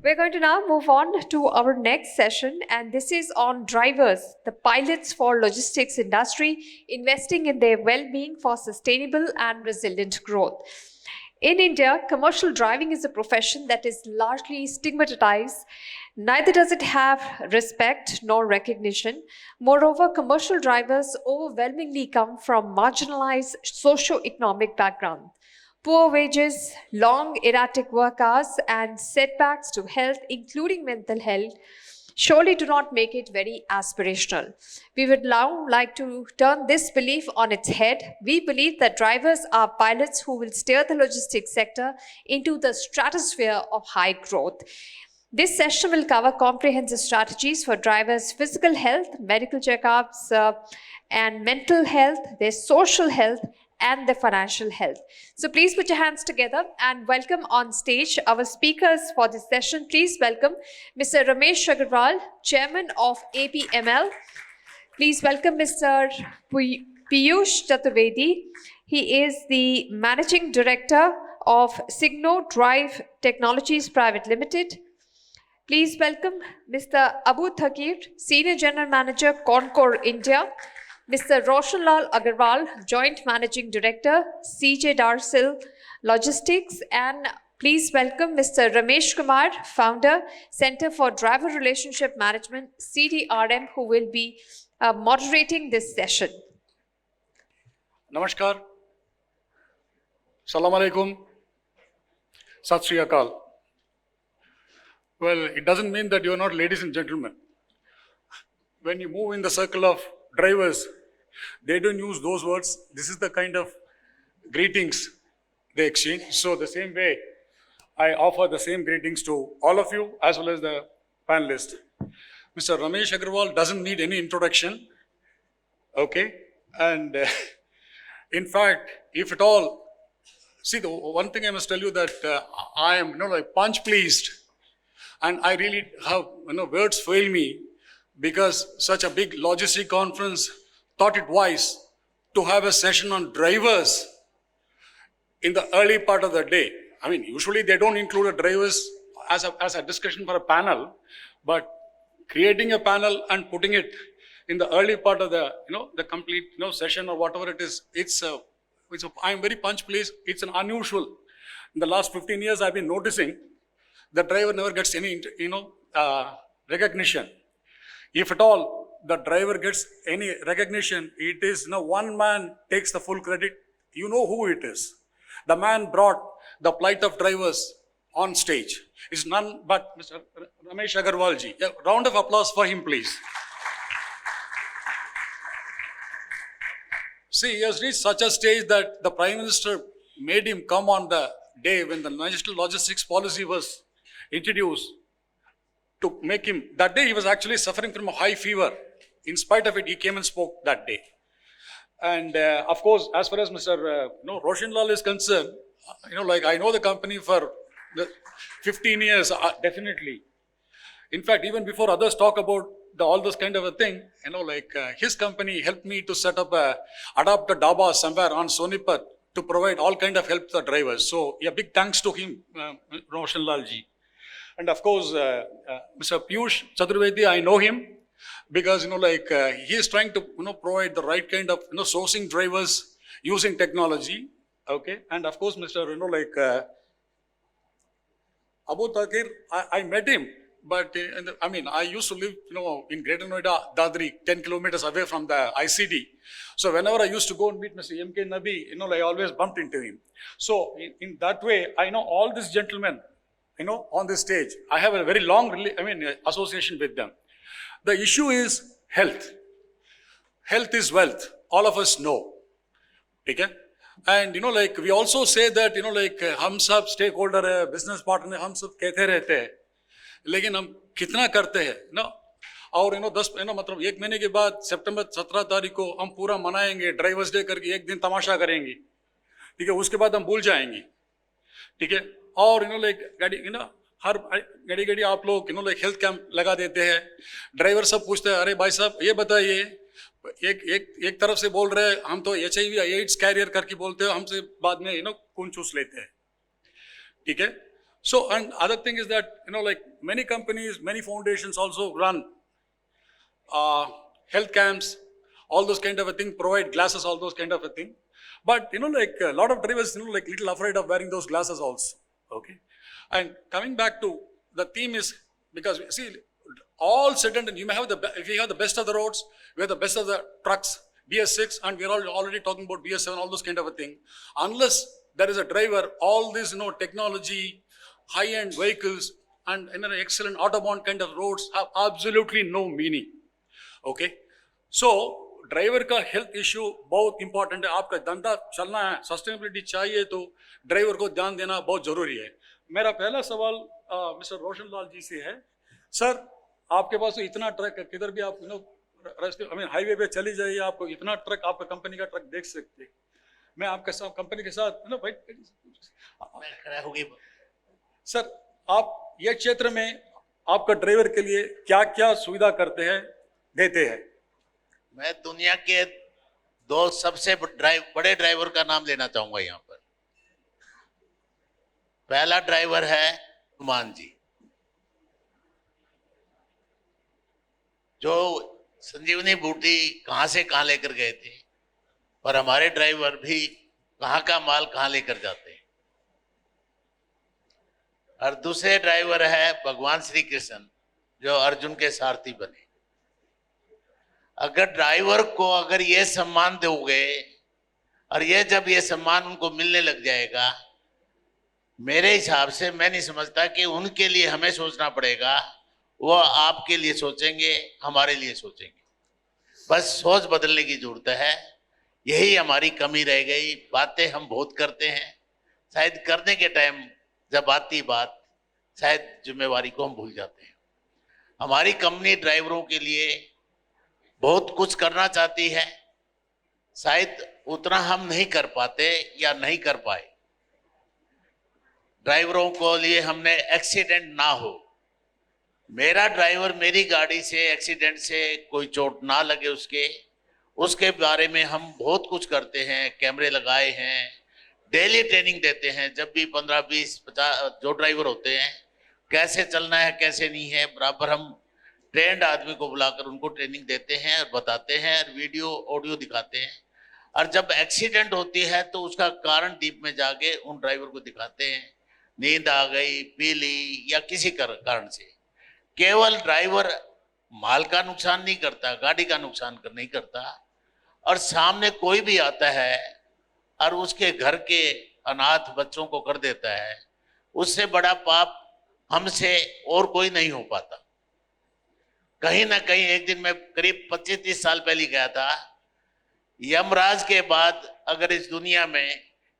We're going to now move on to our next session, and this is on drivers, the pilots for logistics industry, investing in their well-being for sustainable and resilient growth. In India, commercial driving is a profession that is largely stigmatized. Neither does it have respect nor recognition. Moreover, commercial drivers overwhelmingly come from marginalized socio-economic backgrounds. Poor wages, long erratic work hours, and setbacks to health, including mental health, surely do not make it very aspirational. We would now like to turn this belief on its head. We believe that drivers are pilots who will steer the logistics sector into the stratosphere of high growth. This session will cover comprehensive strategies for drivers' physical health, medical checkups, and mental health, their social health, and their financial health. So please put your hands together and welcome on stage our speakers for this session. Please welcome Mr. Ramesh Agarwal, Chairman of APML. Please welcome Mr. Piyush Chaturvedi. He is the Managing Director of Signo Drive Technologies Private Limited. Please welcome Mr. Abu Thakir, Senior General Manager, Concor India. Mr. Roshanlal Agarwal, Joint Managing Director, CJ Darsil Logistics. And please welcome Mr. Ramesh Kumar, Founder, Center for Driver Relationship Management, CDRM, who will be moderating this session. Namaskar. Salam alaikum. Sat Sri Akal. Well, it doesn't mean that you are not ladies and gentlemen. When you move in the circle of drivers, they don't use those words. This is the kind of greetings they exchange. So the same way, I offer the same greetings to all of you as well as the panelists. Mr. Ramesh Agarwal doesn't need any introduction. Okay? And in fact, if at all, see, the one thing I must tell you that I am, like punch pleased. And I really have, words fail me because such a big logistic conference thought it wise to have a session on drivers in the early part of the day. I mean, usually they don't include the drivers as a discussion for a panel, but creating a panel and putting it in the early part of the, the complete, session or whatever it is, I'm very punch pleased. It's an unusual. In the last 15 years, I've been noticing the driver never gets any, recognition. If at all the driver gets any recognition, it is one man takes the full credit. You know who it is. The man brought the plight of drivers on stage. It's none but Mr. Ramesh Agarwal ji. A round of applause for him, please. See, he has reached such a stage that the Prime Minister made him come on the day when the national logistics policy was introduced to make him, that day he was actually suffering from a high fever. In spite of it, he came and spoke that day. And of course, as far as Mr. Roshanlal is concerned, like I know the company for the 15 years, definitely. In fact, even before others talk about all this kind of a thing, his company helped me to set up adopt a dhaba somewhere on Sonipat to provide all kind of help to the drivers. So, yeah, big thanks to him, Roshanlal ji. And of course, Mr. Piyush Chaturvedi, I know him because, he is trying to, provide the right kind of, sourcing drivers using technology. Okay. And of course, Mr. Abu Thakir, I met him, but I used to live, in Greater Noida, Dadri, 10 kilometers away from the ICD. So whenever I used to go and meet Mr. M.K. Nabi, I always bumped into him. So in that way, I know all these gentlemen, on this stage. I have a very long, association with them. The issue is health. Health is wealth. All of us know. Okay? And, we also say that, हम सब stakeholder है, business partner है, हम सब कहते रहते हैं. लेकिन हम कितना करते हैं, और, 10, मतलब एक महीने के बाद, सितंबर 17 तारीख को हम पूरा मनाएंगे, ड्राइवर्स डे करके एक दिन तमाशा करेंगे. ठीक है? उसके बाद हम भूल जाएंगे. ठीक है? और गाड़ी हर घड़ी आप लोग हेल्थ कैंप लगा देते हैं. ड्राइवर सब पूछते हैं, अरे भाई साहब ये बताइए, एक तरफ से बोल रहे हैं हम तो HIV एड्स कैरियर करके बोलते हैं, हमसे बाद में खून चूस लेते हैं. ठीक है? So, and other thing is that, like many companies, many foundations also run health camps, all those kind of a thing, provide glasses, all those kind of a thing. But, like a lot of drivers, like little afraid of wearing those glasses also. Okay. And coming back to the theme is, because see, all said and done, you may have if you have the best of the roads, we have the best of the trucks, BS6, and we're already talking about BS7, all those kind of a thing. Unless there is a driver, all this, technology, high-end vehicles, and excellent autobahn kind of roads have absolutely no meaning. Okay so driver का health issue बहुत important है. आपका धंधा चलना है, sustainability चाहिए, तो driver को ध्यान देना बहुत जरूरी है. मेरा पहला सवाल मिस्टर रोशन लाल जी से है. सर, आपके पास तो इतना ट्रक है, किधर भी आप हाईवे पे चली जाइए, आपको इतना ट्रक, आपका कंपनी का ट्रक देख सकते हैं. मैं आपके साथ कंपनी के साथ सर, आप ये क्षेत्र में आपका ड्राइवर के लिए क्या क्या सुविधा करते हैं, देते हैं? मैं दुनिया के दो सबसे बड़े ड्राइवर का नाम लेना चाहूंगा यहाँ पर. पहला ड्राइवर है हनुमान जी, जो संजीवनी बूटी कहां से कहां लेकर गए थे, और हमारे ड्राइवर भी कहां का माल कहां लेकर जाते हैं. और दूसरे ड्राइवर है भगवान श्री कृष्ण, जो अर्जुन के सारथी बने. अगर ड्राइवर को अगर ये सम्मान दोगे, और ये जब ये सम्मान उनको मिलने लग जाएगा, मेरे हिसाब से मैं नहीं समझता कि उनके लिए हमें सोचना पड़ेगा. वो आपके लिए सोचेंगे, हमारे लिए सोचेंगे. बस सोच बदलने की जरूरत है. यही हमारी कमी रह गई. बातें हम बहुत करते हैं, शायद करने के टाइम जब आती बात, शायद जिम्मेवारी को हम भूल जाते हैं. हमारी कंपनी ड्राइवरों के लिए बहुत कुछ करना चाहती है, शायद उतना हम नहीं कर पाते या नहीं कर पाए. ड्राइवरों को लिए हमने एक्सीडेंट ना हो, मेरा ड्राइवर मेरी गाड़ी से एक्सीडेंट से कोई चोट ना लगे उसके बारे में हम बहुत कुछ करते हैं. कैमरे लगाए हैं, डेली ट्रेनिंग देते हैं. जब भी 15, 20, 50 जो ड्राइवर होते हैं, कैसे चलना है कैसे नहीं है, बराबर हम ट्रेंड आदमी को बुलाकर उनको ट्रेनिंग देते हैं और बताते हैं, और वीडियो ऑडियो दिखाते हैं. और जब एक्सीडेंट होती है तो उसका कारण डीप में जाके उन ड्राइवर को दिखाते हैं. नींद आ गई, पी ली, या किसी कारण से. केवल ड्राइवर माल का नुकसान नहीं करता, गाड़ी का नुकसान नहीं करता, और सामने कोई भी आता है और उसके घर के अनाथ बच्चों को कर देता है, उससे बड़ा पाप हमसे और कोई नहीं हो पाता. कहीं ना कहीं एक दिन मैं करीब 25-30 साल पहले गया था. यमराज के बाद अगर इस दुनिया में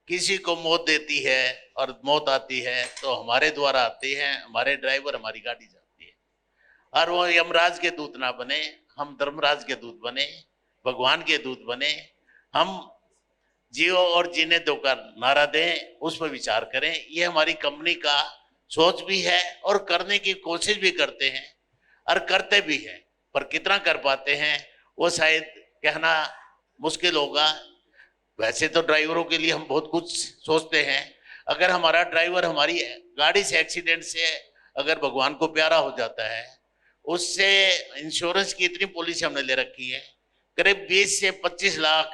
किसी को मौत देती है और मौत आती है, तो हमारे द्वारा आती है. हमारे ड्राइवर, हमारी गाड़ी जाती है. और वो यमराज के दूत ना बने, हम धर्मराज के दूत बने, भगवान के दूत बने. हम जियो और जीने दो का नारा दें, उस पर विचार करें. ये हमारी कंपनी का सोच भी है, और करने की कोशिश भी करते हैं, और करते भी हैं. पर कितना कर पाते हैं वो शायद कहना मुश्किल होगा. वैसे तो ड्राइवरों के लिए हम बहुत कुछ सोचते हैं. अगर हमारा ड्राइवर हमारी गाड़ी से एक्सीडेंट से अगर भगवान को प्यारा हो जाता है, उससे इंश्योरेंस की इतनी पॉलिसी हमने ले रखी है, करीब 20 से 25 लाख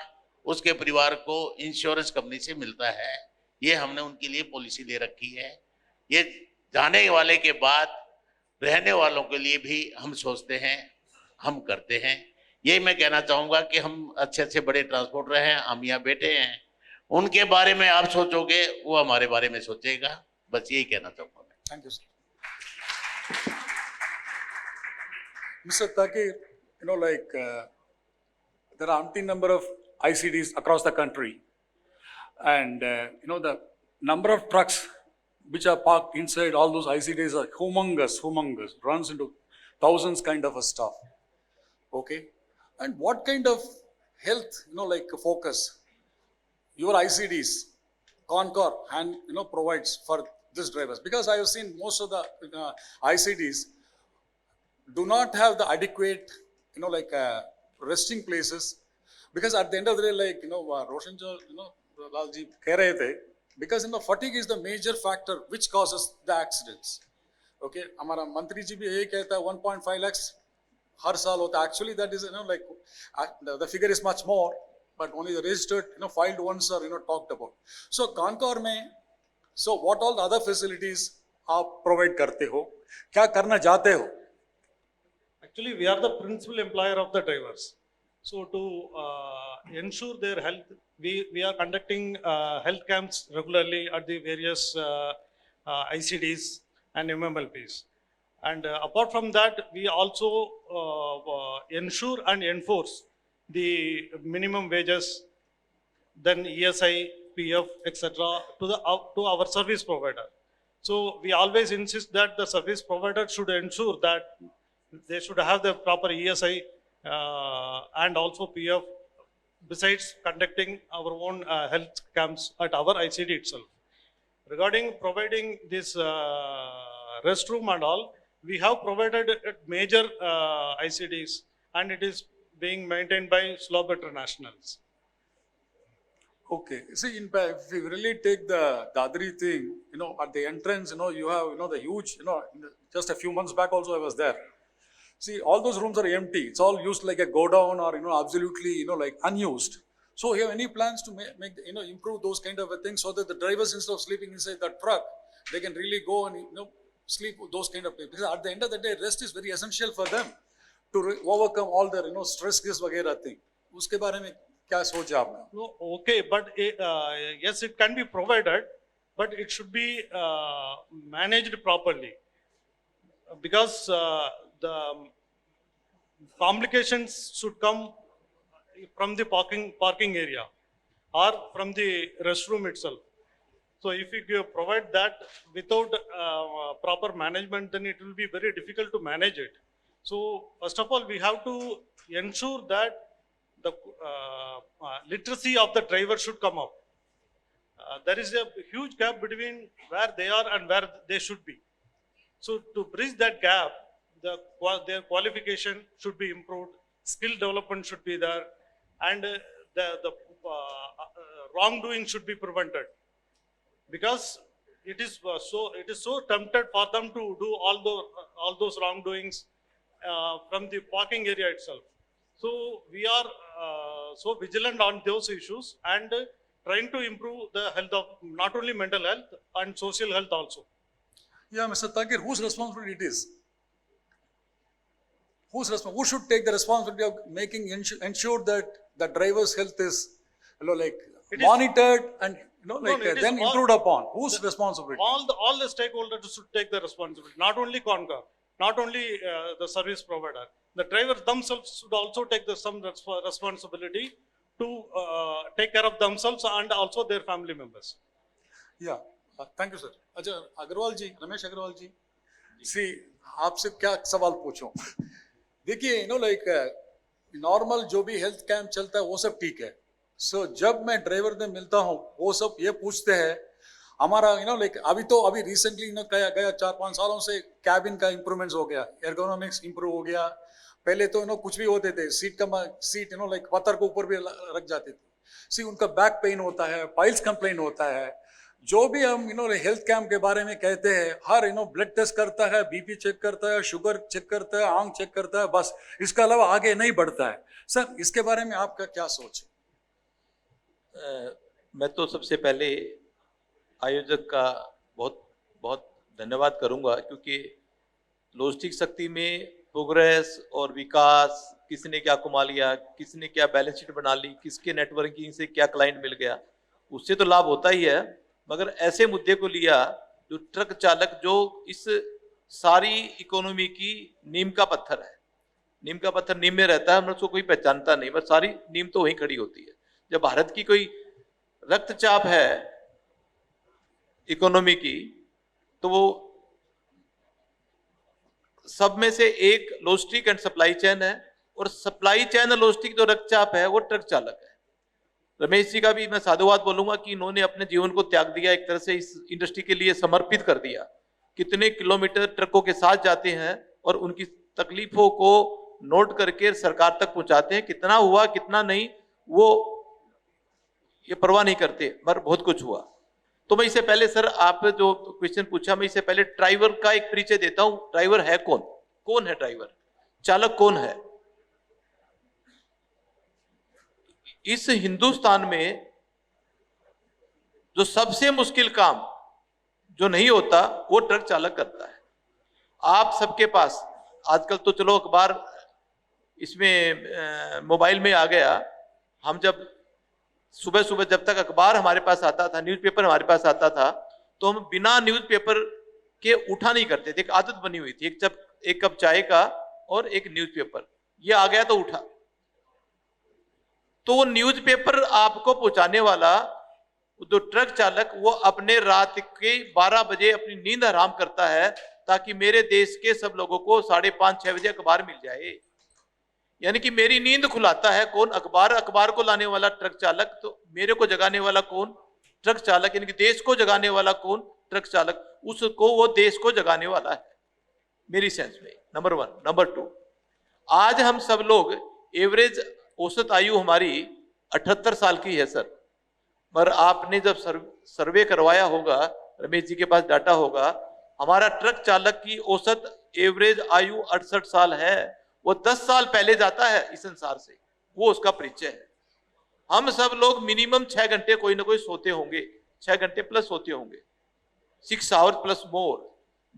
उसके परिवार को इंश्योरेंस कंपनी से मिलता है. ये हमने उनके लिए पॉलिसी ले रखी है. ये जाने वाले के बाद रहने वालों के लिए भी हम सोचते हैं, हम करते हैं. यही मैं कहना चाहूंगा कि हम अच्छे अच्छे बड़े ट्रांसपोर्टर हैं, हम यहाँ बैठे हैं, उनके बारे में आप सोचोगे, वो हमारे बारे में सोचेगा. बस यही कहना चाहूंगा मैं. Thank you sir. Mr. Takir, there are umpteen number of ICDs across the country, and the number of trucks which are parked inside all those ICDs are humongous, runs into thousands kind of a stuff. Okay, and what kind of health, focus your ICDs, Concor, and provides for these drivers? Because I have seen most of the ICDs do not have the adequate, resting places. Because at the end of the day, Roshan Lalji कह रहे थे because fatigue is the major factor which causes the accidents. Okay, हमारा मंत्री जी भी यही कहता है 1.5 lakhs हर साल होता है. Actually that is like the figure is much more, but only the registered filed ones are talked about. So Concor में, so what all the other facilities आप provide करते हो, क्या करना चाहते हो? Actually, we are the principal employer of the drivers. So to ensure their health, we are conducting health camps regularly at the various ICDs and MMLPs. And apart from that, we also ensure and enforce the minimum wages, then ESI, PF, etc. to our service provider. So we always insist that the service provider should ensure that they should have the proper ESI and also PF, besides conducting our own health camps at our ICD itself. Regarding providing this restroom and all, we have provided at major ICDs, and it is being maintained by Slow Internationals. Okay, see, in fact, if you really take the Dadri thing, at the entrance, you have, the huge, just a few months back also I was there. See, all those rooms are empty. It's all used like a godown or, absolutely, like unused. So, you have any plans to make improve those kind of things so that the drivers, instead of sleeping inside the truck, they can really go and, sleep those kind of things. Because at the end of the day, rest is very essential for them to overcome all their, stress वगैरह thing. उसके बारे में क्या सोचा आपने? No, okay, but yes, it can be provided, but it should be managed properly, because the complications should come from the parking area or from the restroom itself. So if you provide that without proper management, then it will be very difficult to manage it. So first of all, we have to ensure that the literacy of the driver should come up. There is a huge gap between where they are and where they should be. So to bridge that gap, their qualification should be improved, skill development should be there, and the wrongdoing should be prevented. Because it is so tempted for them to do all those wrongdoings from the parking area itself. So we are so vigilant on those issues and trying to improve the health of not only mental health and social health also. Yeah, Mr. Takir, whose responsibility it is? Who should take the responsibility of making ensure that the driver's health is, monitored and then improved upon? Whose responsibility? All the stakeholders should take the responsibility. Not only Concor, not only the service provider. The drivers themselves should also take some responsibility to take care of themselves and also their family members. Yeah, thank you, sir. अच्छा, अग्रवाल जी, रमेश अग्रवाल जी, see, आपसे क्या सवाल पूछूं? देखिए, normal जो भी health camp चलता है वो सब ठीक है. सो जब मैं ड्राइवर से मिलता हूँ वो सब ये पूछते हैं हमारा अभी रिसेंटली गया 4-5 सालों से कैबिन का इंप्रूवमेंट्स हो गया, एर्गोनॉमिक्स इंप्रूव हो गया. पहले तो कुछ भी होते थे, सीट पत्थर के ऊपर भी रख जाते थे. सी उनका बैक पेन होता है, पाइल्स कंप्लेन होता है. जो भी हम हेल्थ कैंप के बारे में कहते हैं, हर ब्लड टेस्ट करता है, बीपी चेक करता है, शुगर चेक करता है, आंख चेक करता है, बस इसके अलावा आगे नहीं बढ़ता है. सर, इसके बारे में आपका क्या सोच है? मैं तो सबसे पहले आयोजक का बहुत बहुत धन्यवाद करूंगा, क्योंकि लॉजिस्टिक शक्ति में प्रोग्रेस और विकास, किसने क्या कमा लिया, किसने क्या बैलेंस शीट बना ली, किसके नेटवर्किंग से क्या क्लाइंट मिल गया, उससे तो लाभ होता ही है. मगर ऐसे मुद्दे को लिया जो ट्रक चालक, जो इस सारी इकोनॉमी की नीम का पत्थर है, नीम का पत्थर नीम में रहता है, उसको कोई पहचानता नहीं, बस सारी नीम तो वहीं खड़ी होती है. जब भारत की कोई रक्तचाप है इकोनॉमी की, तो वो सब में से एक लॉजिस्टिक एंड सप्लाई चेन है, और सप्लाई चेन लॉजिस्टिक जो रक्तचाप है वो ट्रक चालक है. रमेश जी का भी मैं साधुवाद बोलूंगा कि इन्होंने अपने जीवन को त्याग दिया, एक तरह से इस इंडस्ट्री के लिए समर्पित कर दिया. कितने किलोमीटर ट्रकों के साथ जाते हैं और उनकी तकलीफों को नोट करके सरकार तक पहुंचाते हैं. कितना हुआ कितना नहीं वो ये परवाह नहीं करते, पर बहुत कुछ हुआ. तो मैं इससे पहले सर, आप जो क्वेश्चन पूछा, मैं इससे पहले ड्राइवर का एक परिचय देता हूं। ड्राइवर है कौन? कौन है ड्राइवर? चालक कौन है? इस हिंदुस्तान में जो सबसे मुश्किल काम जो नहीं होता वो ट्रक चालक करता है। आप सबके पास आजकल तो चलो अखबार इसमें मोबाइल में आ गया। हम जब सुबह सुबह जब तक अखबार हमारे पास आता था, न्यूज़पेपर हमारे पास आता था, तो हम बिना न्यूज़पेपर के उठा नहीं करते थे। एक आदत बनी हुई थी, एक कप चाय का और एक न्यूज़पेपर, ये आ गया तो उठा। तो वो न्यूज़पेपर आपको पहुंचाने वाला जो ट्रक चालक, वो अपने रात के 12 बजे अपनी नींद हराम करता है ताकि मेरे देश के सब लोगों को 5:30-6 बजे अखबार मिल जाए। यानी कि मेरी नींद खुलाता है कौन? अखबार। अखबार को लाने वाला ट्रक चालक। तो मेरे को जगाने वाला कौन? ट्रक चालक। यानी कि देश को जगाने वाला कौन? ट्रक चालक। उसको वो देश को जगाने वाला है मेरी सेंस में, नंबर 1। नंबर 2, आज हम सब लोग एवरेज औसत आयु हमारी 78 साल की है सर। पर आपने जब सर्वे करवाया होगा, रमेश जी के पास डाटा होगा, हमारा ट्रक चालक की औसत एवरेज आयु 68 साल है। वो 10 साल पहले जाता है इस संसार से, वो उसका परिचय है। हम सब लोग मिनिमम 6 घंटे कोई ना कोई सोते होंगे, 6 घंटे प्लस सोते होंगे, 6 आवर्स प्लस मोर।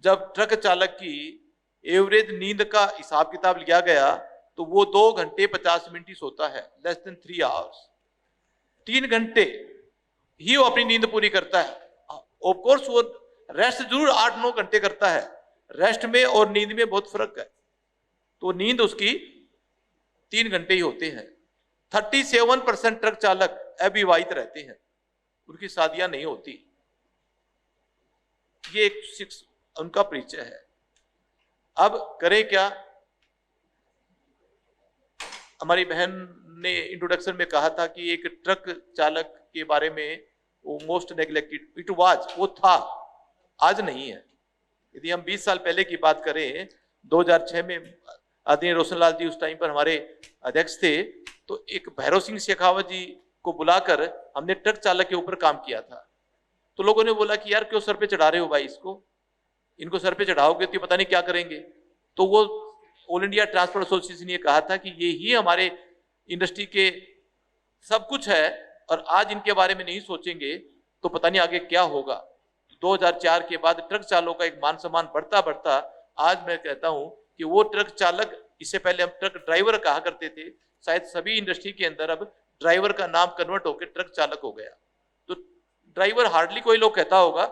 जब ट्रक चालक की एवरेज नींद का हिसाब किताब लिया गया तो वो 2 घंटे 50 मिनट ही सोता है, लेस देन 3 आवर्स। 3 घंटे ही वो अपनी नींद पूरी करता है। ऑफ कोर्स वो रेस्ट जरूर 8-9 घंटे करता है, रेस्ट में और नींद में बहुत फर्क है। तो नींद उसकी 3 घंटे ही होते हैं। 37% ट्रक चालक अविवाहित रहते हैं, उनकी शादियां नहीं होती। ये एक उनका परिचय है। अब करें क्या? हमारी बहन ने इंट्रोडक्शन में कहा था कि एक ट्रक चालक के बारे में वो मोस्ट नेग्लेक्टेड, इट वाज, वो था, आज नहीं है। यदि हम 20 साल पहले की बात करें, 2006 में आदरणीय रोशनलाल जी उस टाइम पर हमारे अध्यक्ष थे, तो एक भैरव सिंह शेखावत जी को बुलाकर हमने ट्रक चालक के ऊपर काम किया था। तो लोगों ने बोला कि यार क्यों सर पे चढ़ा रहे हो भाई इसको, इनको सर पे चढ़ाओगे तो पता नहीं क्या करेंगे। तो वो ऑल इंडिया ट्रांसपोर्ट एसोसिएशन ने कहा था कि ये ही हमारे इंडस्ट्री के सब कुछ है और आज इनके बारे में नहीं सोचेंगे तो पता नहीं आगे क्या होगा। 2004 के बाद ट्रक चालकों का एक मान सम्मान बढ़ता बढ़ता आज मैं कहता हूं कि वो ट्रक चालक, इससे पहले हम ट्रक ड्राइवर कहा करते थे, शायद सभी इंडस्ट्री के अंदर अब ड्राइवर का नाम कन्वर्ट होकर ट्रक चालक हो गया। तो ड्राइवर हार्डली कोई लोग कहता होगा,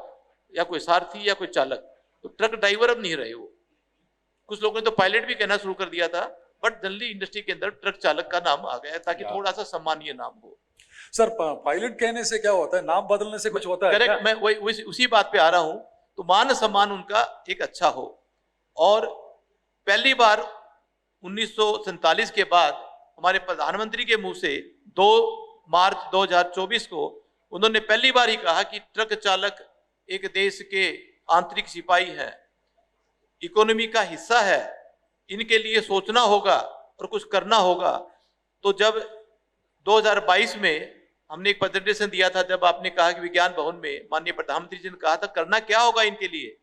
या कोई सारथी या कोई चालक, तो ट्रक ड्राइवर अब नहीं रहे वो। कुछ लोगों ने तो पायलट भी कहना शुरू कर दिया था, बट जनरली इंडस्ट्री के अंदर ट्रक चालक का नाम आ गया ताकि थोड़ा सा सम्मानीय नाम हो। सर, पायलट कहने से क्या होता है? नाम बदलने से कुछ होता है क्या? करेक्ट, मैं वही उसी बात पे आ रहा हूं। तो मान सम्मान उनका एक अच्छा हो। और पहली बार 1947 के बाद हमारे प्रधानमंत्री के मुंह से 2 मार्च 2024 को उन्होंने पहली बार ही कहा कि ट्रक चालक एक देश के आंतरिक सिपाही है, इकोनॉमी का हिस्सा है, इनके लिए सोचना होगा और कुछ करना होगा। तो जब 2022 में हमने एक प्रेजेंटेशन दिया था, जब आपने कहा कि विज्ञान भवन में माननीय प्रधानमंत्री जी ने कहा था करना क्या होगा इनके लिए,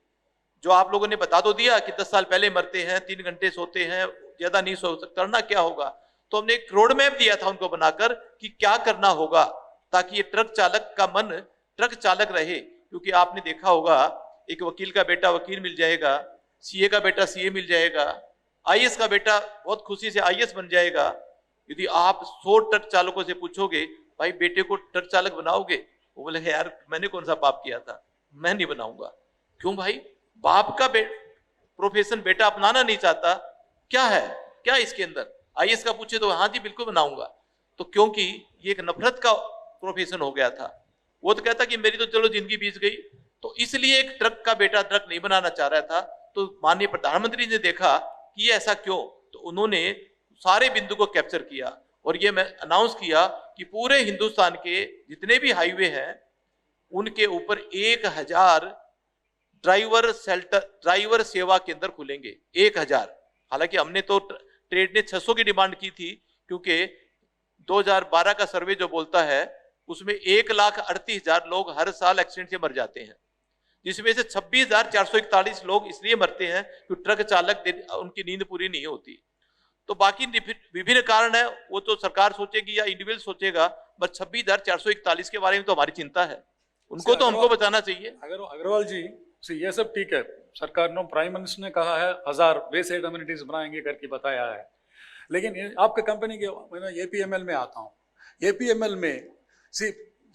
जो आप लोगों ने बता तो दिया कि 10 साल पहले मरते हैं, 3 घंटे सोते हैं, ज्यादा नहीं सो सकते, करना क्या होगा। तो हमने एक रोड मैप दिया था उनको बनाकर कि क्या करना होगा ताकि ये ट्रक चालक का मन ट्रक चालक रहे। क्योंकि आपने देखा होगा, एक वकील का बेटा वकील मिल जाएगा, सीए का बेटा सीए मिल जाएगा, आईएएस का बेटा बहुत खुशी से आईएएस बन जाएगा। यदि आप 100 ट्रक चालकों से पूछोगे भाई बेटे को ट्रक चालक बनाओगे, वो बोले यार मैंने कौन सा पाप किया था, मैं नहीं बनाऊंगा। क्यों भाई? बाप का प्रोफेशन बेटा अपनाना नहीं चाहता, क्या है, क्या इसके अंदर? आईएएस का पूछे तो हाँ जी बिल्कुल बनाऊंगा। तो क्योंकि ये एक नफरत का प्रोफेशन हो गया था। वो तो कहता कि मेरी तो चलो जिंदगी बीत गई। तो इसलिए एक ट्रक का बेटा ट्रक नहीं बनाना चाह रहा था। तो माननीय प्रधानमंत्री ने देखा कि ये ऐसा क्यों, तो उन्होंने सारे बिंदु को कैप्चर किया और ये मैं अनाउंस किया कि पूरे हिंदुस्तान के जितने भी हाईवे हैं उनके ऊपर 1000 ड्राइवर सेवा केंद्र खुलेंगे। 1000। हालांकि हमने तो ट्रेड ने 600 की डिमांड की थी, क्योंकि 2012 का सर्वे जो बोलता है उसमें 1,38,000 लोग हर साल एक्सीडेंट से मर जाते हैं, जिसमें से 26,441 लोग इसलिए मरते हैं कि ट्रक चालक उनकी नींद पूरी नहीं होती। तो बाकी विभिन्न कारण है, वो तो सरकार सोचेगी या इंडिविजुअल सोचेगा, बस 26,441 के बारे में तो हमारी चिंता है, उनको तो हमको बचाना चाहिए। अगर अग्रवाल जी ये सब ठीक है, सरकार ने, प्राइम मिनिस्टर ने कहा है 1000 वे साइड अम्यूनिटीज बनाएंगे करके बताया है, लेकिन आपके कंपनी के, मैं एपीएमएल में आता हूँ, एपीएमएल में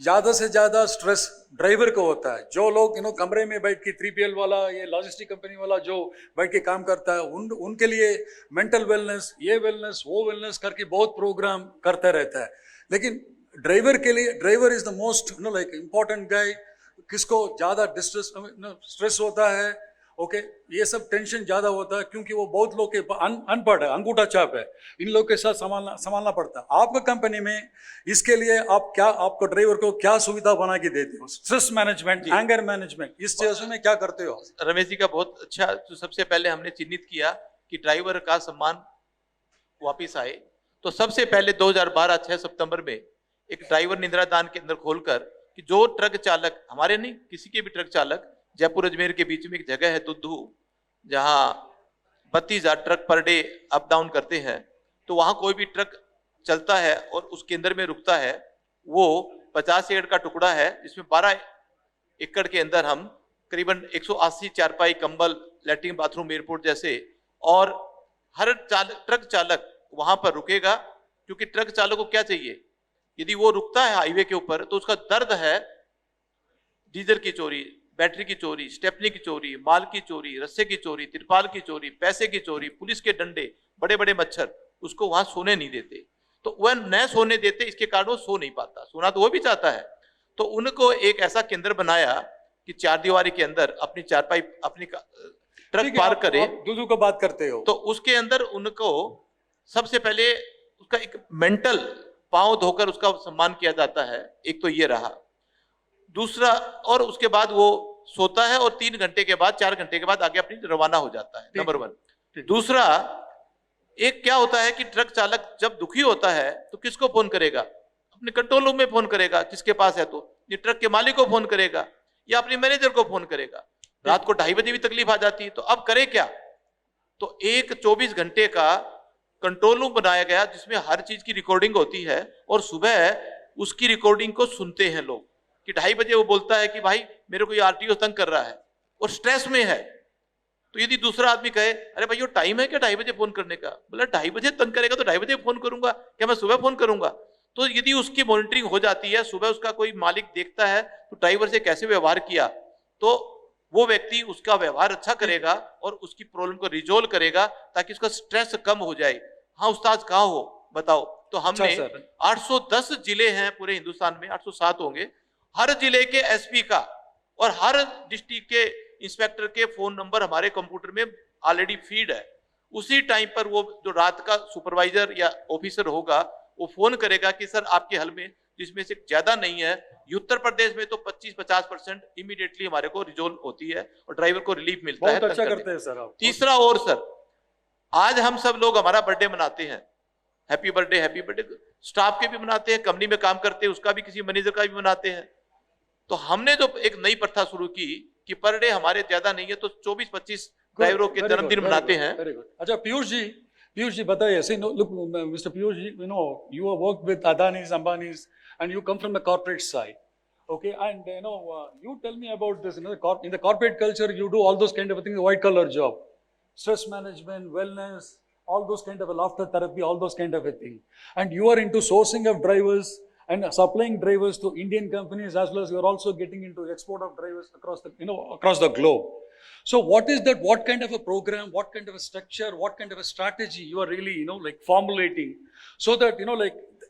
ज्यादा से ज्यादा स्ट्रेस ड्राइवर को होता है। जो लोग कमरे में बैठ के 3PL वाला, ये लॉजिस्टिक कंपनी वाला जो बैठ के काम करता है, उनके लिए मेंटल वेलनेस, ये वेलनेस, वो वेलनेस करके बहुत प्रोग्राम करता रहता है। लेकिन ड्राइवर के लिए, driver is the most like important guy. किसको ज्यादा स्ट्रेस होता है, ओके, ये सब टेंशन ज्यादा होता है क्योंकि वो बहुत लोग के अनपढ़ है, अंगूठा छाप है, इन लोग के साथ संभालना पड़ता है। आपका कंपनी में इसके लिए आप क्या, आपको ड्राइवर को क्या सुविधा बना के देते हो? स्ट्रेस मैनेजमेंट, एंगर मैनेजमेंट, इस चीजों में क्या करते हो? रमेश जी का बहुत अच्छा। तो सबसे पहले हमने चिन्हित किया कि ड्राइवर का सम्मान वापिस आए, तो सबसे पहले 2012 6 सितंबर में एक ड्राइवर निद्रा दान के अंदर खोलकर कि जो ट्रक चालक, हमारे नहीं किसी के भी ट्रक चालक, जयपुर अजमेर के बीच में एक जगह है दुद्धू, जहां 32,000 truck per day up down करते हैं, तो वहां कोई भी ट्रक चलता है और उसके अंदर में रुकता है, वो 50 एकड़ का टुकड़ा है, जिसमें 12 एकड़ के अंदर हम करीबन 180 चारपाई, कंबल, लैट्रिन, बाथरूम, एयरपोर्ट जैसे, और हर ट्रक चालक वहां पर रुकेगा, क्योंकि ट्रक चालक को क्या चाहिए, यदि वो रुकता है हाईवे के ऊपर तो उसका दर्द है डीजल की चोरी, बैटरी की चोरी, स्टेपनी की चोरी, माल की चोरी, रस्से की चोरी, तिरपाल की चोरी, पैसे की चोरी, पुलिस के डंडे, बड़े बड़े मच्छर, उसको वहां सोने नहीं देते। तो वह न सोने देते, इसके कारण वो सो नहीं पाता, सोना तो वो भी चाहता है। तो उनको एक ऐसा केंद्र बनाया कि 4 दीवारी के अंदर अपनी चारपाई, अपनी ट्रक पार्क करे। दूधू को बात करते हो तो उसके अंदर उनको सबसे पहले उसका एक मेंटल पांव धोकर उसका सम्मान किया जाता है, एक तो ये रहा। दूसरा, और उसके बाद वो सोता है और 3 घंटे के बाद, 4 घंटे के बाद आगे अपनी रवाना हो जाता है, नंबर 1। दूसरा, एक क्या होता है कि ट्रक चालक जब दुखी होता है तो किसको फोन करेगा? अपने कंट्रोल रूम में फोन करेगा, किसके पास है, तो ये ट्रक के मालिक को फोन करेगा या अपने मैनेजर को फोन करेगा। रात को 2:30 बजे भी तकलीफ आ जाती है, तो अब करे क्या? तो एक 24 घंटे का कंट्रोल रूम बनाया गया जिसमें हर चीज की रिकॉर्डिंग होती है, और सुबह उसकी रिकॉर्डिंग को सुनते हैं लोग कि 2:30 बजे वो बोलता है कि भाई मेरे को ये आरटीओ तंग कर रहा है और स्ट्रेस में है। तो यदि दूसरा आदमी कहे अरे भाई ये टाइम है क्या 2:30 बजे फोन करने का, बोला 2:30 बजे तंग करेगा तो 2:30 बजे फोन करूंगा क्या, मैं सुबह फोन करूंगा? तो यदि उसकी मॉनिटरिंग हो जाती है, सुबह उसका कोई मालिक देखता है तो ड्राइवर से कैसे व्यवहार किया, तो वो व्यक्ति उसका व्यवहार अच्छा करेगा और उसकी प्रॉब्लम को रिजोल्व करेगा ताकि उसका स्ट्रेस कम हो जाए। हाँ उस्ताद कहाँ हो बताओ? तो हमने 810 जिले हैं पूरे हिंदुस्तान में, 807 होंगे, हर जिले के एसपी का और हर डिस्ट्रिक्ट के इंस्पेक्टर के फोन नंबर हमारे कंप्यूटर में ऑलरेडी फीड है। उसी टाइम पर वो जो रात का सुपरवाइजर या ऑफिसर होगा वो फोन करेगा कि सर आपके हल में जिसमें से ज्यादा नहीं है, उत्तर प्रदेश में तो 25-50% इमीडिएटली हमारे को रिजोल्व होती है और ड्राइवर को रिलीफ मिलता है। बहुत अच्छा करते हैं सर आप। तीसरा, और सर आज हम सब लोग हमारा बर्थडे मनाते हैं, हैप्पी बर्थडे, स्टाफ के भी मनाते हैं, कंपनी में काम करते हैं उसका भी, किसी मैनेजर का भी मनाते हैं। तो हमने जो एक नई प्रथा शुरू की कि पर डे हमारे ज्यादा नहीं है तो 24-25 ड्राइवरों के जन्मदिन मनाते हैं। अच्छा पीयूष जी बताइए, see no, look Mr. Piyush ji, you have worked with Adani's, Ambani's and you come from the corporate side, okay, and you tell me about this, in the corporate culture you do all those kind of things, white collar job, stress management, wellness, all those kind of a laughter therapy, all those kind of a thing, and you are into sourcing of drivers and supplying drivers to Indian companies, as well as you are also getting into export of drivers across the globe. So what is that, what kind of a program, what kind of a structure, what kind of a strategy you are really formulating, so that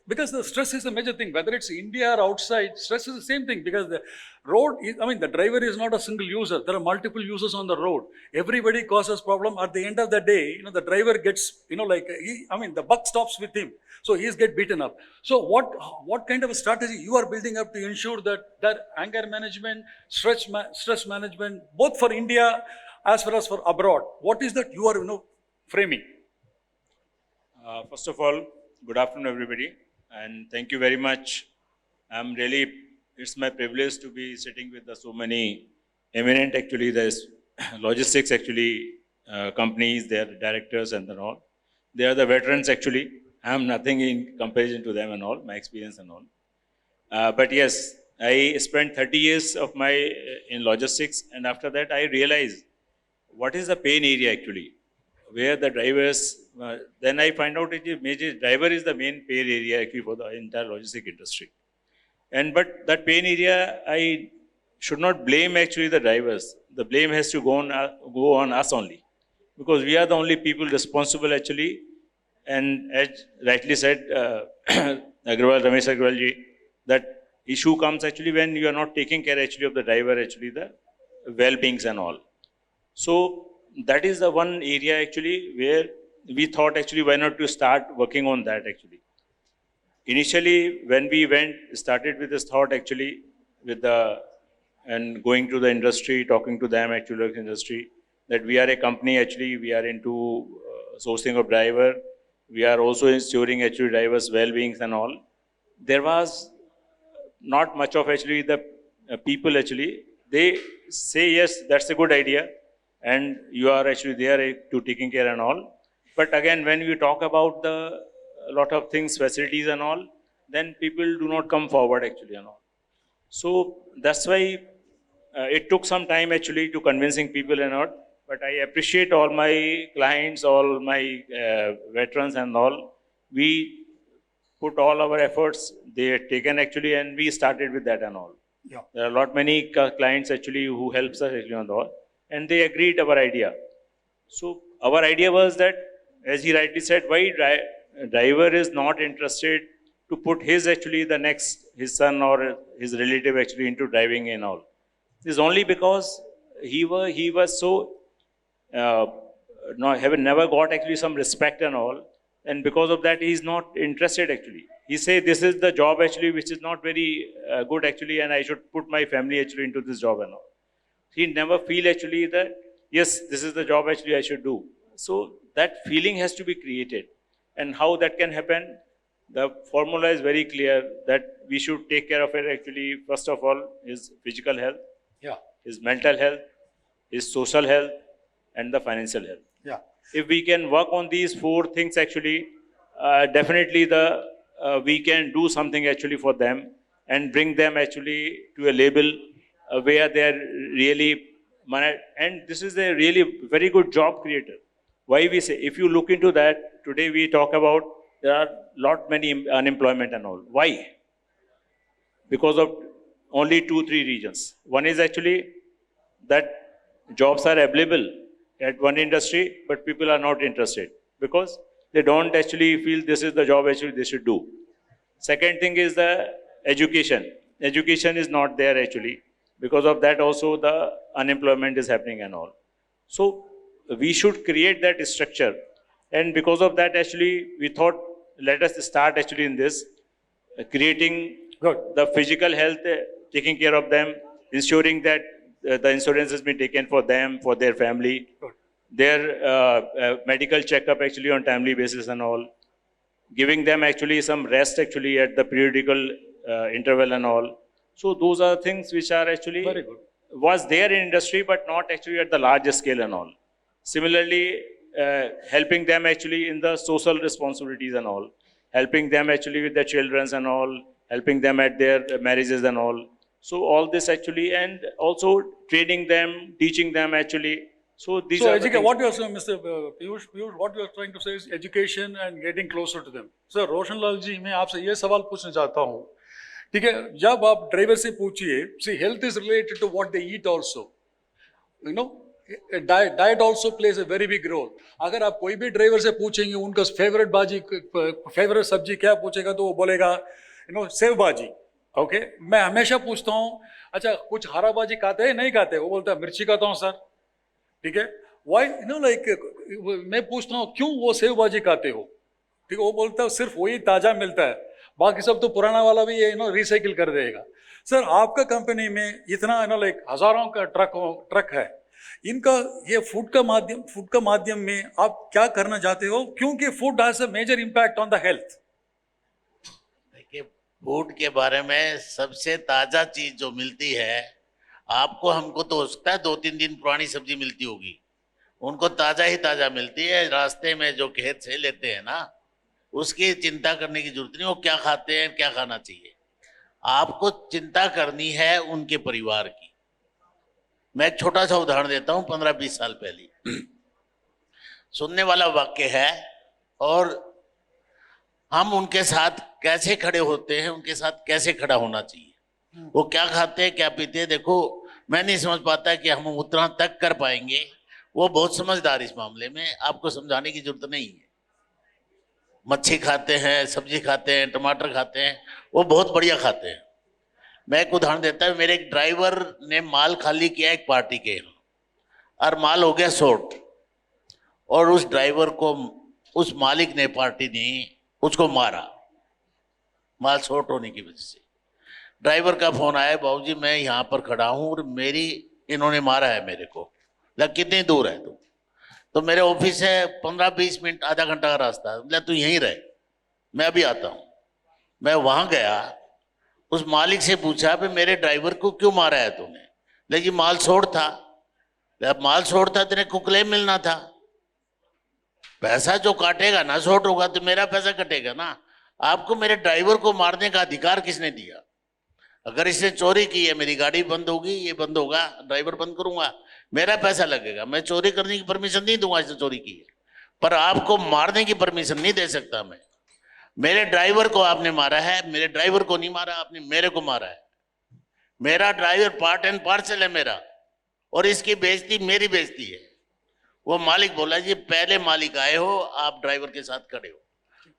because the stress is a major thing, whether it's India or outside, stress is the same thing, because the road is, the driver is not a single user, there are multiple users on the road, everybody causes problem. At the end of the day, the driver gets, the buck stops with him, so he's get beaten up. So what kind of a strategy you are building up to ensure that anger management, stress management, both for India as well as for abroad, what is that you are framing? First of all, good afternoon everybody, and thank you very much It's my privilege to be sitting with so many eminent, actually, there's logistics, actually, companies, their directors and all. They are the veterans, actually. I'm nothing in comparison to them and all, my experience and all. But yes, I spent 30 years of my in logistics, and after that I realized what is the pain area actually, where the drivers. Then I find out that major driver is the main pain area actually for the entire logistic industry. And but that pain area, I should not blame actually the drivers. The blame has to go on us only, because we are the only people responsible actually. And as rightly said, Ramesh Agrawal ji, that issue comes actually when you are not taking care actually of the driver, actually the well-beings and all. So that is the one area actually where we thought actually why not to start working on that actually. Initially, when we started with this thought actually and going to the industry, talking to them actually, industry, that we are a company actually, we are into sourcing of driver, we are also ensuring actually drivers' well-beings and all. There was not much of actually the people actually, they say yes, that's a good idea, and you are actually there to taking care and all. But again, when we talk about a lot of things, facilities and all, then people do not come forward actually and all. So that's why it took some time actually to convincing people and all. But I appreciate all my clients, all my veterans and all. We put all our efforts, they had taken actually, and we started with that and all. Yeah. There are many clients actually who helps us actually on all, and they agreed our idea. So our idea was that, as he rightly said, why driver is not interested to put his son or his relative actually into driving and all. This is only because he was so never got actually some respect and all, and because of that he is not interested actually. He say this is the job actually which is not very good actually, and I should put my family actually into this job and all. He never feel actually that yes, this is the job actually I should do. So that feeling has to be created, and how that can happen, the formula is very clear that we should take care of it actually. First of all, his physical health, Yeah. his mental health, his social health, and the financial health. Yeah. If we can work on these four things actually, definitely we can do something actually for them and bring them actually to a label where they are really, and this is a really very good job creator. Why we say, if you look into that, today we talk about there are many unemployment and all. Why? Because of only 2-3 reasons. One is actually that jobs are available at one industry, but people are not interested because they don't actually feel this is the job actually they should do. Second thing is the education. Education is not there actually. Because of that also the unemployment is happening and all. So we should create that structure, and because of that actually we thought let us start actually in this creating Good. the physical health, taking care of them, ensuring that the insurance has been taken for them, for their family, Good. their medical checkup actually on timely basis and all, giving them actually some rest actually at the periodical interval and all. So those are things which are actually Very good. was there in industry, but not actually at the larger scale and all. Similarly, helping them actually in the social responsibilities and all, helping them actually with their children and all, helping them at their marriages and all. So all this actually, and also training them, teaching them actually. So these So are the things. what you are saying, Mr. Piyush, what you are trying to say is education and getting closer to them. Sir, Roshan Lal ji, मैं आपसे ये सवाल पूछना चाहता हूँ, ठीक है? जब आप ड्राइवर से पूछिए, see, health is related to what they eat also. You know, diet also plays a very big role. अगर आप कोई भी ड्राइवर से पूछेंगे उनका फेवरेट सब्जी क्या पूछेगा तो वो बोलेगा सेव भाजी. ओके, मैं हमेशा पूछता हूँ अच्छा कुछ हरा भाजी खाते हैं नहीं खाते, वो बोलता है मिर्ची खाता हूँ सर. ठीक है, वाई मैं पूछता हूँ क्यों वो सेव भाजी खाते हो, ठीक है, वो बोलता है सिर्फ वही ताजा मिलता है, बाकी सब तो पुराना वाला भी रिसाइकिल कर देगा. सर आपका कंपनी में इतना हजारों का ट्रक है, इनका ये फूड का माध्यम में आप क्या करना चाहते हो, क्योंकि food has a major impact on the health. देखिए फूड के बारे में सबसे ताजा चीज जो मिलती है, आपको हमको तो हो सकता है 2-3 दिन पुरानी सब्जी मिलती होगी, उनको ताजा ही ताजा मिलती है। रास्ते में जो खेत से लेते हैं ना, उसकी चिंता करने की जरूरत नहीं, वो क्या खाते हैं क्या खाना चाहिए। आपको चिंता करनी है उनके परिवार की। मैं एक छोटा सा उदाहरण देता हूँ। 15-20 साल पहले सुनने वाला वाक्य है, और हम उनके साथ कैसे खड़े होते हैं, उनके साथ कैसे खड़ा होना चाहिए। वो क्या खाते हैं क्या पीते हैं, देखो मैं नहीं समझ पाता कि हम उतना तक कर पाएंगे। वो बहुत समझदार इस मामले में, आपको समझाने की जरूरत नहीं है। मच्छी खाते हैं, सब्जी खाते हैं, टमाटर खाते हैं, वो बहुत बढ़िया खाते हैं। मैं एक उदाहरण देता हूँ। मेरे एक ड्राइवर ने माल खाली किया एक पार्टी के यहाँ, और माल हो गया शॉर्ट, और उस ड्राइवर को, उस मालिक ने, पार्टी ने उसको मारा, माल शॉर्ट होने की वजह से। ड्राइवर का फोन आया, बाबूजी मैं यहाँ पर खड़ा हूँ और मेरी, इन्होंने मारा है मेरे को, लग कितनी दूर है तू? तो मेरे ऑफिस है 15-20 मिनट, आधा घंटा का रास्ता है। बोला तू यहीं रहे, मैं अभी आता हूँ। मैं वहां गया, उस मालिक से पूछा भी मेरे ड्राइवर को क्यों मारा है तूने? लेकिन माल शॉर्ट था। जब माल शॉर्ट था तेरे को क्लेम मिलना था। पैसा जो काटेगा ना, शॉर्ट होगा तो मेरा पैसा कटेगा ना। आपको मेरे ड्राइवर को मारने का अधिकार किसने दिया? अगर इसने चोरी की है, मेरी गाड़ी बंद होगी, ये बंद होगा, ड्राइवर बंद करूंगा, मेरा पैसा लगेगा। मैं चोरी करने की परमिशन नहीं दूंगा इसने चोरी की है, पर आपको मारने की परमिशन नहीं दे सकता मैं। मेरे ड्राइवर को आपने मारा है, मेरे ड्राइवर को नहीं मारा, आपने मेरे को मारा है। मेरा ड्राइवर पार्ट एंड पार्सल है मेरा, और इसकी बेइज्जती मेरी बेइज्जती है। वो मालिक बोला जी पहले मालिक आए हो, आप ड्राइवर के साथ खड़े हो,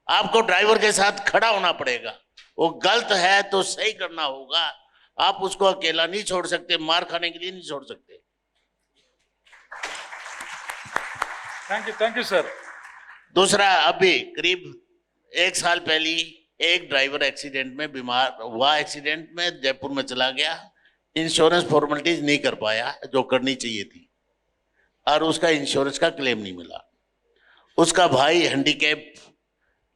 आपको ड्राइवर के साथ खड़ा होना पड़ेगा। वो गलत है तो सही करना होगा, आप उसको अकेला नहीं छोड़ सकते, मार खाने के लिए नहीं छोड़ सकते। Thank you sir. दूसरा, अभी करीब 1 साल पहले एक ड्राइवर एक्सीडेंट में बीमार हुआ, एक्सीडेंट में जयपुर में चला गया, इंश्योरेंस फॉर्मेलिटीज नहीं कर पाया जो करनी चाहिए थी, और उसका इंश्योरेंस का क्लेम नहीं मिला। उसका भाई हैंडीकैप,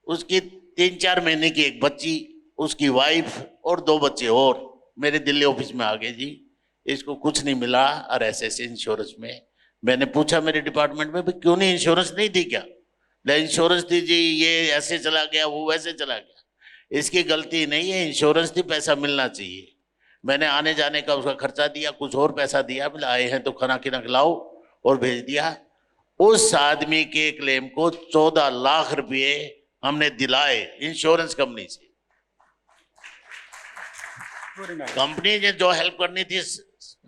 उसकी 3-4 महीने की एक बच्ची, उसकी वाइफ और 2 बच्चे और मेरे दिल्ली ऑफिस में आ गए जी, इसको कुछ नहीं मिला और ऐसे इंश्योरेंस में। मैंने पूछा मेरे डिपार्टमेंट में, क्यों नहीं, इंश्योरेंस नहीं थी क्या? इंश्योरेंस थी जी, ये ऐसे चला गया, वो वैसे चला गया। इसकी गलती नहीं है, इंश्योरेंस थी, पैसा मिलना चाहिए। मैंने आने जाने का उसका खर्चा दिया, कुछ और पैसा दिया, बोले आए हैं तो खाना खिला खिलाओ, और भेज दिया। उस आदमी के क्लेम को 14 लाख रुपए हमने दिलाए इंश्योरेंस कंपनी से। कंपनी ने जो हेल्प करनी थी,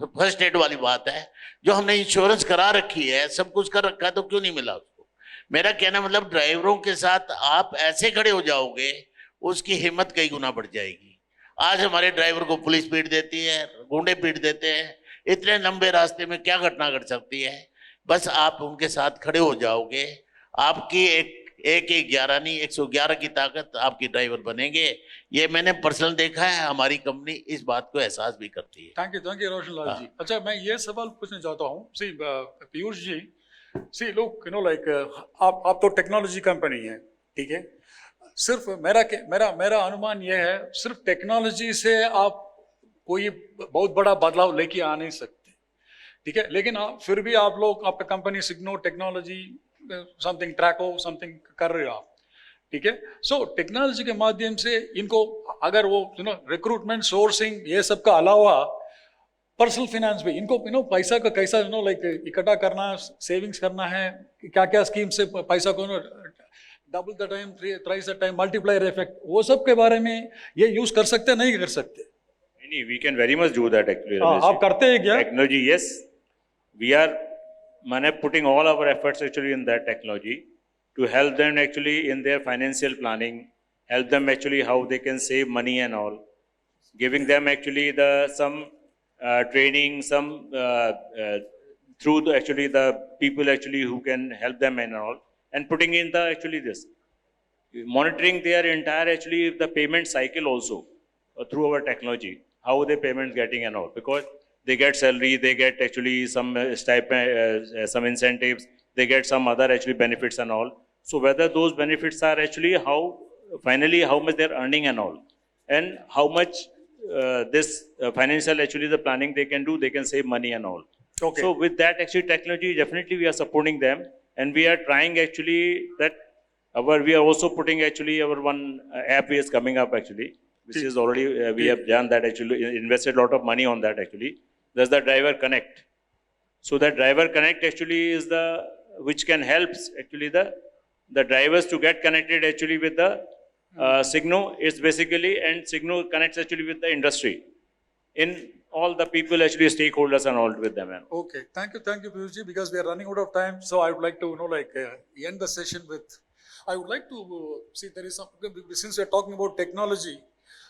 फर्स्ट एड वाली बात है, जो हमने इंश्योरेंस करा रखी है, सब कुछ कर रखा है, तो क्यों नहीं मिला उसको? मेरा कहना मतलब ड्राइवरों के साथ आप ऐसे खड़े हो जाओगे, उसकी हिम्मत कई गुना बढ़ जाएगी। आज हमारे ड्राइवर को पुलिस पीट देती है, गुंडे पीट देते हैं, इतने लंबे रास्ते में क्या घटना घट सकती है। बस आप उनके साथ खड़े हो जाओगे, आपकी एक 11 नहीं 111 की ताकत आपकी ड्राइवर बनेंगे। ये मैंने पर्सनल देखा है, हमारी कंपनी इस बात को एहसास भी करती है। Thank you Roshan Lal ji. अच्छा, मैं ये सवाल पूछना चाहता हूँ, सी पीयूष जी, सी लोग लाइक आप तो टेक्नोलॉजी कंपनी है, ठीक है, सिर्फ मेरा अनुमान ये है, सिर्फ टेक्नोलॉजी से आप कोई बहुत बड़ा बदलाव लेके आ नहीं सकते, ठीक है, लेकिन फिर भी आप लोग, आपका कंपनी सिग्नो टेक्नोलॉजी समथिंग ट्रैको समथिंग कर रहे हो आप, ठीक है। सो टेक्नोलॉजी के माध्यम से इनको अगर वो रिक्रूटमेंट, सोर्सिंग, ये सब का अलावा पर्सनल फाइनेंस भी इनको पैसा का कैसा लाइक इकट्ठा करना, सेविंग्स करना है, क्या क्या स्कीम से पैसा को double the time, thrice the time, multiplier effect, वो सब के बारे में ये यूज कर सकते नहीं कर सकते? नहीं, we can very much do that actually. आप करते हैं क्या? Technology, yes, we are putting all our efforts actually in that technology to help them actually in their financial planning, help them actually how they can save money and all, giving them actually some training, some through actually the people actually who can help them and all, and putting in the actually this monitoring their entire actually the payment cycle also through our technology, how the payments getting and all, because they get salary, they get actually some stipend, some incentives, they get some other actually benefits and all. So whether those benefits are actually how finally how much they're earning and all. and how much this financial actually the planning they can do, they can save money and all. Okay. So with that actually technology, definitely we are supporting them, and we are trying actually that we are also putting actually our one app is coming up actually, which is already we have done that actually, invested a lot of money on that actually. That's the Driver Connect. So that Driver Connect actually is the which can helps actually the drivers to get connected actually with the Signo. It's basically, and Signo connects actually with the industry in all the people actually stakeholders and all with them. Okay, thank you, Piyush ji, because we are running out of time. So I would like to, end the session with, I would like to see there is some, since we are talking about technology,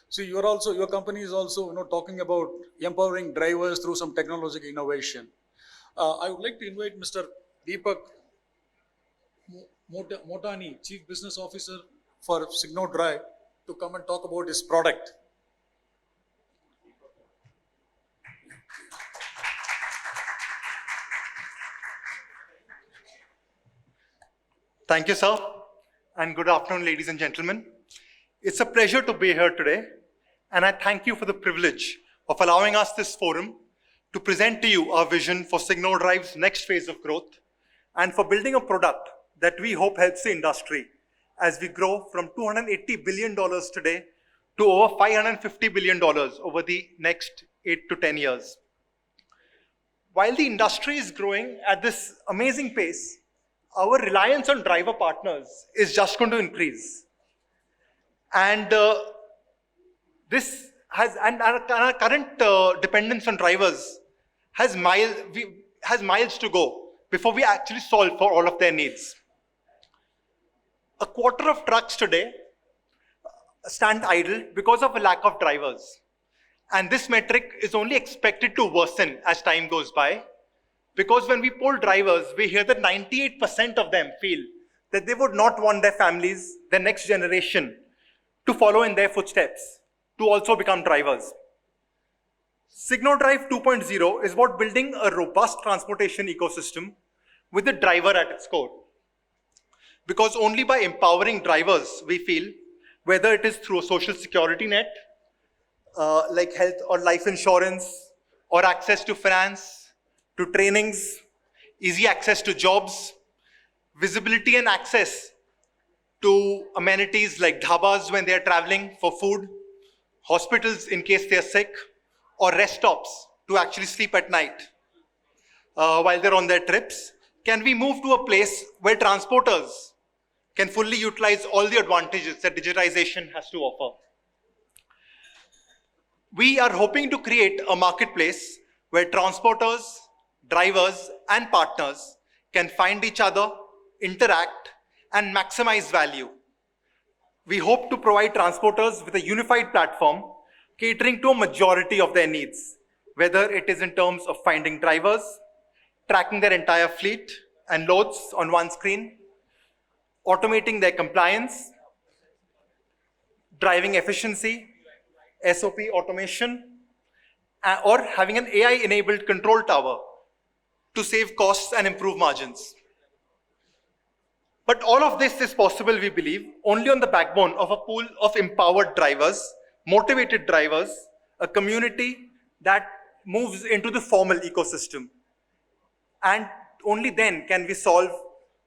see your company is also, talking about empowering drivers through some technological innovation. I would like to invite Mr. Deepak Motani, Chief Business Officer for Signo Drive, to come and talk about his product. Thank you, sir, and good afternoon, ladies and gentlemen. It's a pleasure to be here today, and I thank you for the privilege of allowing us this forum to present to you our vision for Signo Drive's next phase of growth and for building a product that we hope helps the industry as we grow from $280 billion today to over $550 billion over the next 8 to 10 years. While the industry is growing at this amazing pace, our reliance on driver partners is just going to increase. And our current dependence on drivers has miles to go before we actually solve for all of their needs. A quarter of trucks today stand idle because of a lack of drivers. And this metric is only expected to worsen as time goes by, because when we poll drivers, we hear that 98% of them feel that they would not want their families, their next generation, to follow in their footsteps, to also become drivers. Signo Drive 2.0 is about building a robust transportation ecosystem with the driver at its core. Because only by empowering drivers, we feel, whether it is through a social security net, like health or life insurance, or access to finance, to trainings, easy access to jobs, visibility and access to amenities like dhabas when they are traveling for food, hospitals in case they are sick, or rest stops to actually sleep at night while they're on their trips, can we move to a place where transporters can fully utilize all the advantages that digitization has to offer. We are hoping to create a marketplace where transporters, drivers, and partners can find each other, interact, and maximize value. We hope to provide transporters with a unified platform catering to a majority of their needs, whether it is in terms of finding drivers, tracking their entire fleet and loads on one screen, automating their compliance, driving efficiency, SOP automation, or having an AI-enabled control tower to save costs and improve margins. But all of this is possible, we believe, only on the backbone of a pool of empowered drivers, motivated drivers, a community that moves into the formal ecosystem. And only then can we solve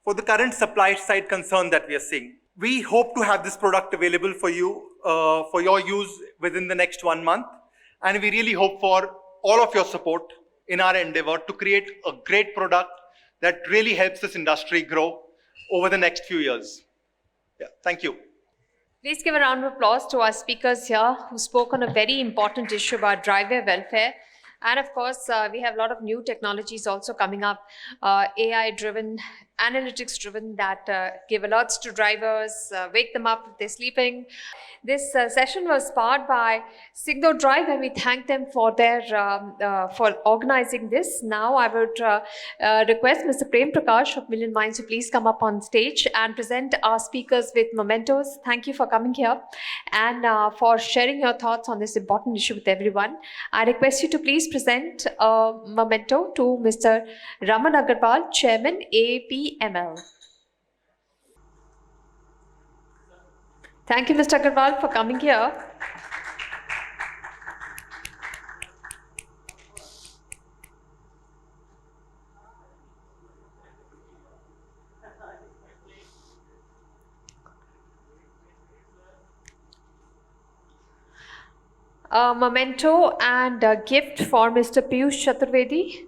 for the current supply side concern that we are seeing. We hope to have this product available for you, for your use within the next 1 month. And we really hope for all of your support in our endeavor to create a great product that really helps this industry grow over the next few years. Yeah, thank you. Please give a round of applause to our speakers here who spoke on a very important issue about driver welfare. And of course, we have a lot of new technologies also coming up, AI-driven, analytics-driven, that give alerts to drivers, wake them up if they're sleeping. This session was powered by Signo Drive, and we thank them for their for organizing this. Now I would request Mr. Prem Prakash of Million Minds to please come up on stage and present our speakers with mementos. Thank you for coming here and for sharing your thoughts on this important issue with everyone. I request you to please present a memento to Mr. Raman Agarwal, Chairman, APML. Thank you, Mr. Agarwal, for coming here. A memento and a gift for Mr. Piyush Chaturvedi.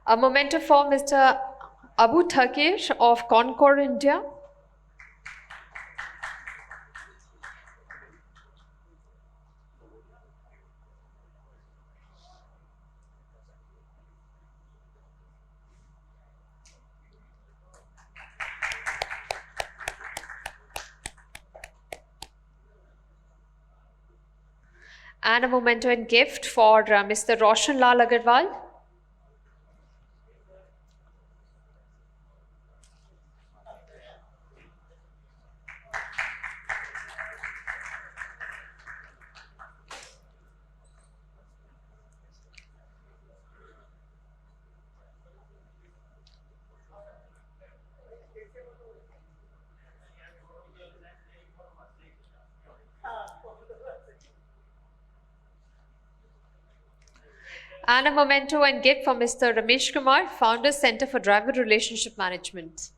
A memento for Mr. Abu Thakir of Concord, India. And a memento and gift for Mr. Roshan Lal Agarwal. And a memento and gift for Mr. Ramesh Kumar, Founder, Center for Driver Relationship Management.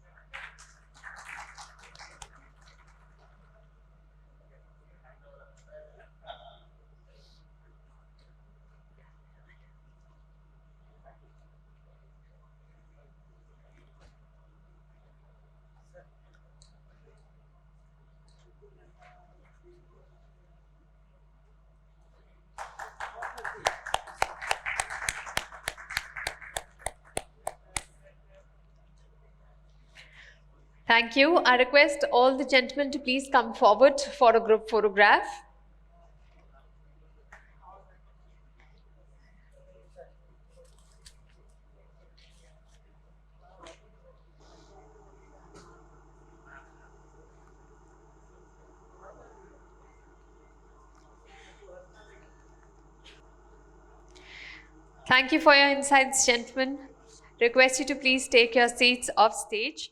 Thank you. I request all the gentlemen to please come forward for a group photograph. Thank you for your insights, gentlemen. Request you to please take your seats off stage.